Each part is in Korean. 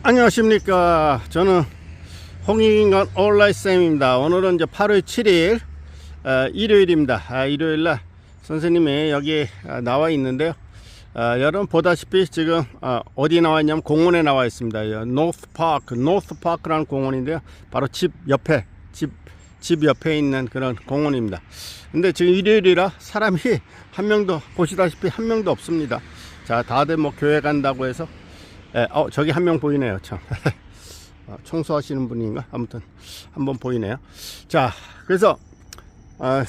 안녕하십니까. 저는 홍익인간 온라인쌤입니다. 오늘은 이제 8월 7일 일요일입니다. 일요일날 선생님이 여기 나와 있는데요. 여러분 보다시피 지금 어디 나와 있냐면 공원에 나와 있습니다. 노스파크라는 공원인데요. 바로 집 옆에 있는 그런 공원입니다. 근데 지금 일요일이라 사람이 한 명도, 보시다시피 한 명도 없습니다. 자, 다들 뭐 교회 간다고 해서 저기 한 명 보이네요. 참. 청소하시는 분인가? 아무튼 한번 보이네요. 자, 그래서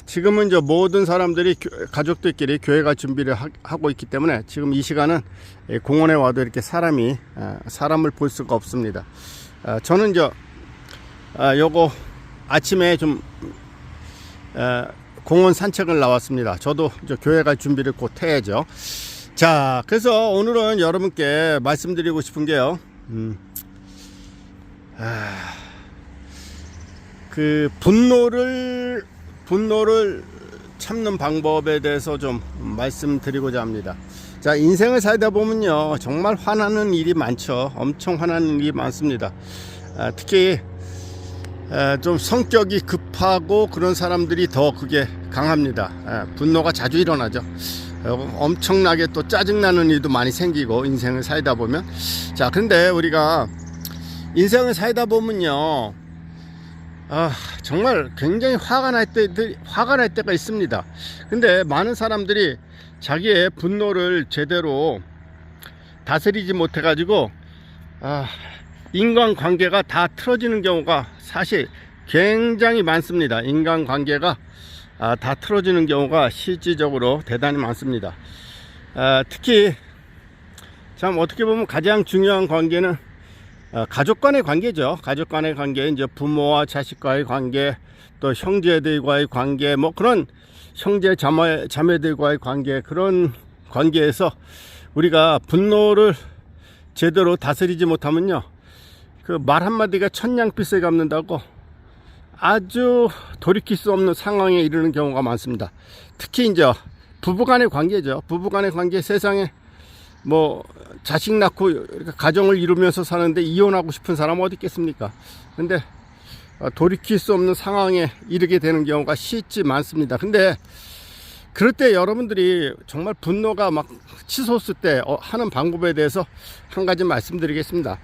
지금은 이제 모든 사람들이 가족들끼리 교회가 준비를 하고 있기 때문에 지금 이 시간은 공원에 와도 이렇게 사람을 볼 수가 없습니다. 저는 이제 요거 아침에 좀 공원 산책을 나왔습니다. 저도 이제 교회 갈 준비를 곧 해야죠. 자, 그래서 오늘은 여러분께 말씀드리고 싶은 게요. 그 분노를 참는 방법에 대해서 좀 말씀드리고자 합니다. 자, 인생을 살다 보면요, 정말 화나는 일이 많죠. 엄청 화나는 일이 많습니다. 특히 좀 성격이 급하고 그런 사람들이 더 그게 강합니다. 분노가 자주 일어나죠. 엄청나게 또 짜증나는 일도 많이 생기고, 인생을 살다 보면. 자, 근데 우리가 인생을 살다 보면요, 정말 굉장히 화가 날 때가 있습니다. 근데 많은 사람들이 자기의 분노를 제대로 다스리지 못해 가지고 인간관계가 다 틀어지는 경우가 사실 굉장히 많습니다. 인간관계가 다 틀어지는 경우가 실질적으로 대단히 많습니다. 특히 참 어떻게 보면 가장 중요한 관계는 가족 간의 관계죠. 가족 간의 관계, 이제 부모와 자식과의 관계, 또 형제들과의 관계, 뭐 그런 형제 자매들과의 관계, 그런 관계에서 우리가 분노를 제대로 다스리지 못하면요, 그 말 한마디가 천냥빚을 갚는다고 아주 돌이킬 수 없는 상황에 이르는 경우가 많습니다. 특히 이제 부부간의 관계죠. 부부간의 관계, 세상에 뭐 자식 낳고 이렇게 가정을 이루면서 사는데 이혼하고 싶은 사람 어디 있겠습니까? 근데 돌이킬 수 없는 상황에 이르게 되는 경우가 실제 많습니다. 근데 그럴 때 여러분들이 정말 분노가 막 치솟을 때 하는 방법에 대해서 한 가지 말씀드리겠습니다.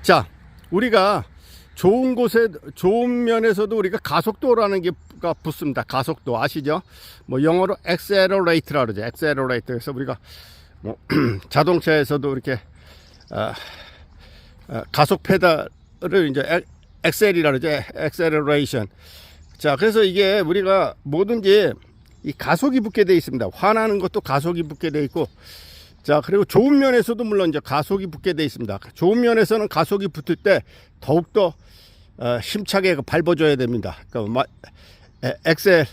자, 우리가 좋은 면에서도 우리가 가속도라는 게 붙습니다. 가속도 아시죠? 뭐 영어로 accelerate라 그러죠. accelerate. 그래서 우리가 뭐 자동차에서도 이렇게 가속 페달을 이제 엑셀이라 그러죠. acceleration. 자, 그래서 이게 우리가 뭐든지 이 가속이 붙게 되어 있습니다. 화나는 것도 가속이 붙게 되어 있고, 자, 그리고 좋은 면에서도 물론 이제 가속이 붙게 되어 있습니다. 좋은 면에서는 가속이 붙을 때 더욱더 힘차게 밟아줘야 됩니다. 그러니까 엑셀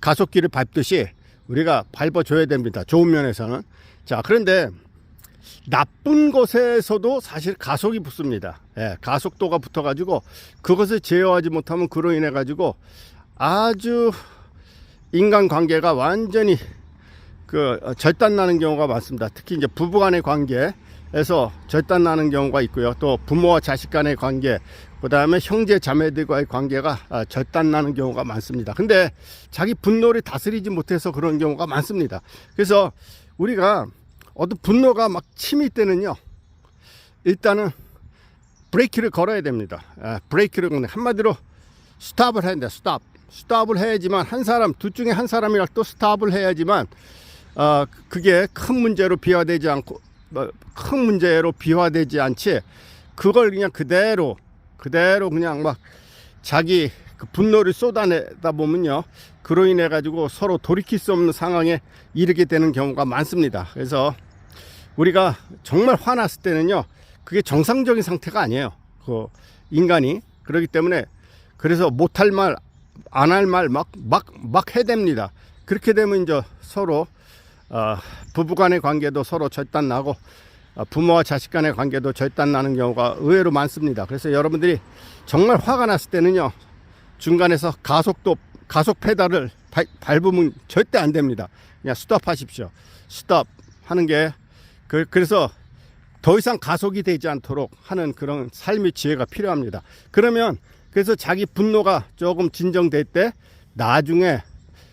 가속기를 밟듯이 우리가 밟아줘야 됩니다. 좋은 면에서는. 자, 그런데 나쁜 것에서도 사실 가속이 붙습니다. 가속도가 붙어가지고 그것을 제어하지 못하면 그로 인해 가지고 아주 인간관계가 완전히 절단나는 경우가 많습니다. 특히 이제 부부간의 관계에서 절단나는 경우가 있고요. 또 부모와 자식 간의 관계, 그 다음에 형제 자매들과의 관계가 절단나는 경우가 많습니다. 근데 자기 분노를 다스리지 못해서 그런 경우가 많습니다. 그래서 우리가 어떤 분노가 막 치밀 때는요, 일단은 브레이크를 걸어야 됩니다. 브레이크를 거는 한마디로 스탑을 해야 된다. 스탑을 해야지만 둘 중에 한 사람이랑 또 스탑을 해야지만 그게 큰 문제로 비화되지 않지, 그걸 그냥 그대로 그냥 막 자기 그 분노를 쏟아내다 보면요, 그로 인해 가지고 서로 돌이킬 수 없는 상황에 이르게 되는 경우가 많습니다. 그래서 우리가 정말 화났을 때는요, 그게 정상적인 상태가 아니에요. 그 인간이. 그렇기 때문에 그래서 못할 말, 안 할 말 막 해댑니다. 그렇게 되면 이제 서로 부부간의 관계도 서로 절단나고 부모와 자식 간의 관계도 절단나는 경우가 의외로 많습니다. 그래서 여러분들이 정말 화가 났을 때는요, 중간에서 가속 페달을 밟으면 절대 안 됩니다. 그냥 스톱하십시오. 스톱 하는 게 그래서 더 이상 가속이 되지 않도록 하는 그런 삶의 지혜가 필요합니다. 그러면 그래서 자기 분노가 조금 진정될 때 나중에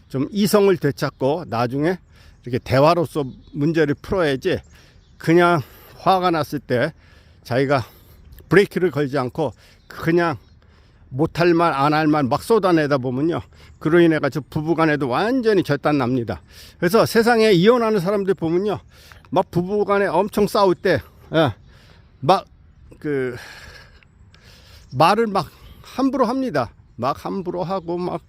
좀 이성을 되찾고 나중에 이렇게 대화로서 문제를 풀어야지, 그냥 화가 났을 때 자기가 브레이크를 걸지 않고 그냥 못할 말 안 할 말 막 쏟아내다 보면요, 그로 인해 가지고 부부간에도 완전히 절단 납니다. 그래서 세상에 이혼하는 사람들 보면요, 막 부부간에 엄청 싸울 때 막 그 말을 막 함부로 합니다. 막 함부로 하고 막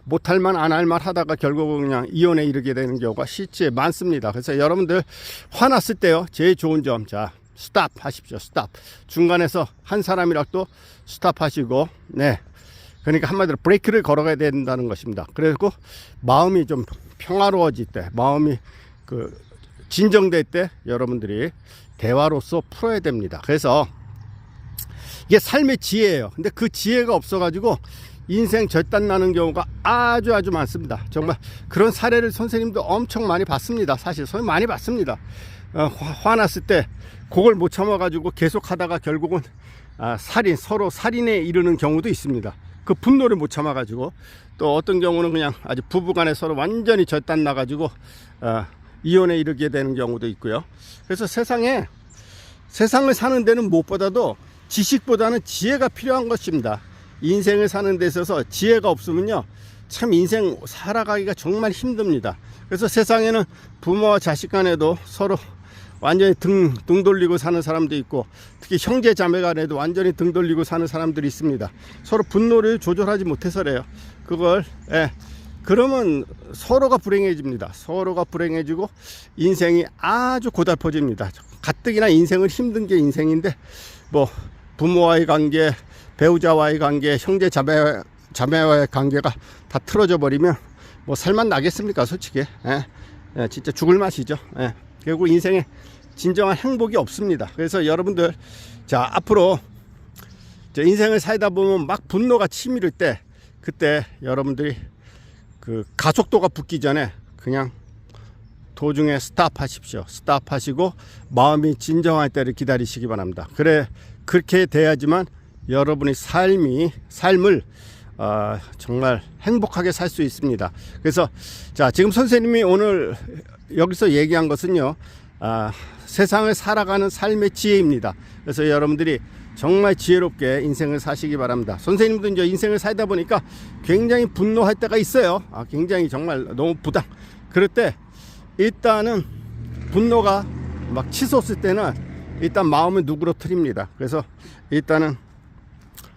못할 말 안 할 말 하다가 결국은 그냥 이혼에 이르게 되는 경우가 실제 많습니다. 그래서 여러분들 화났을 때요, 제일 좋은 점, 자, 스탑 하십시오. 스탑. 중간에서 한 사람이라도 스탑 하시고, 네. 그러니까 한마디로 브레이크를 걸어가야 된다는 것입니다. 그리고 마음이 좀 평화로워질 때, 마음이 그 진정될 때 여러분들이 대화로서 풀어야 됩니다. 그래서 이게 삶의 지혜예요. 근데 그 지혜가 없어가지고 인생 절단 나는 경우가 아주 많습니다. 정말 그런 사례를 선생님도 엄청 많이 봤습니다. 사실 선생님 많이 봤습니다. 화났을 때 그걸 못 참아가지고 계속 하다가 결국은 살인, 서로 살인에 이르는 경우도 있습니다. 그 분노를 못 참아가지고, 또 어떤 경우는 그냥 아주 부부간에 서로 완전히 절단 나가지고 이혼에 이르게 되는 경우도 있고요. 그래서 세상을 사는 데는 무엇보다도 지식보다는 지혜가 필요한 것입니다. 인생을 사는 데 있어서 지혜가 없으면요, 참 인생 살아가기가 정말 힘듭니다. 그래서 세상에는 부모와 자식 간에도 서로 완전히 등 돌리고 사는 사람도 있고, 특히 형제 자매 간에도 완전히 등 돌리고 사는 사람들이 있습니다. 서로 분노를 조절하지 못해서래요. 그걸 그러면 서로가 불행해집니다. 서로가 불행해지고 인생이 아주 고달퍼집니다. 가뜩이나 인생은 힘든 게 인생인데, 뭐 부모와의 관계, 배우자와의 관계, 형제 자매와의 관계가 다 틀어져 버리면 뭐 살만 나겠습니까? 솔직히 진짜 죽을 맛이죠. 결국 인생에 진정한 행복이 없습니다. 그래서 여러분들, 자, 앞으로 인생을 살다 보면 막 분노가 치밀을 때, 그때 여러분들이 그 가속도가 붙기 전에 그냥 도중에 스탑하십시오. 스탑하시고 마음이 진정할 때를 기다리시기 바랍니다. 그렇게 돼야지만 여러분의 삶을 정말 행복하게 살 수 있습니다. 그래서 자, 지금 선생님이 오늘 여기서 얘기한 것은요, 세상을 살아가는 삶의 지혜입니다. 그래서 여러분들이 정말 지혜롭게 인생을 사시기 바랍니다. 선생님도 이제 인생을 살다 보니까 굉장히 분노할 때가 있어요. 굉장히 정말 너무 그럴 때 일단은 분노가 막 치솟을 때는 일단 마음을 누그러뜨립니다. 그래서 일단은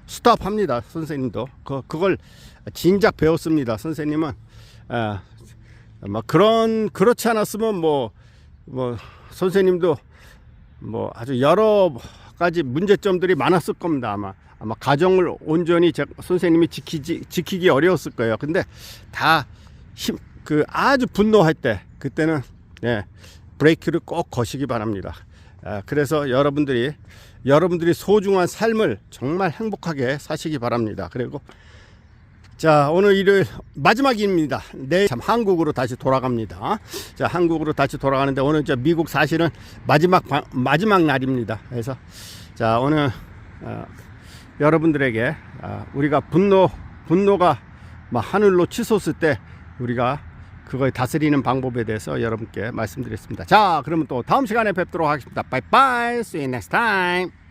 스탑합니다. 선생님도 그걸 진작 배웠습니다. 선생님은 그렇지 않았으면 뭐 선생님도 뭐 아주 여러 가지 문제점들이 많았을 겁니다. 아마 가정을 온전히 선생님이 지키기 어려웠을 거예요. 근데 다 아주 분노할 때, 그때는 브레이크를 꼭 거시기 바랍니다. 그래서 여러분들이 소중한 삶을 정말 행복하게 사시기 바랍니다. 그리고 자, 오늘 일요일 마지막입니다. 내일 참 한국으로 다시 돌아갑니다. 자, 한국으로 다시 돌아가는데 오늘 미국 사실은 마지막 날입니다. 그래서 자, 오늘 여러분들에게 우리가 분노가 막 하늘로 치솟을 때 우리가 그걸 다스리는 방법에 대해서 여러분께 말씀드렸습니다. 자, 그러면 또 다음 시간에 뵙도록 하겠습니다. Bye bye. See you next time.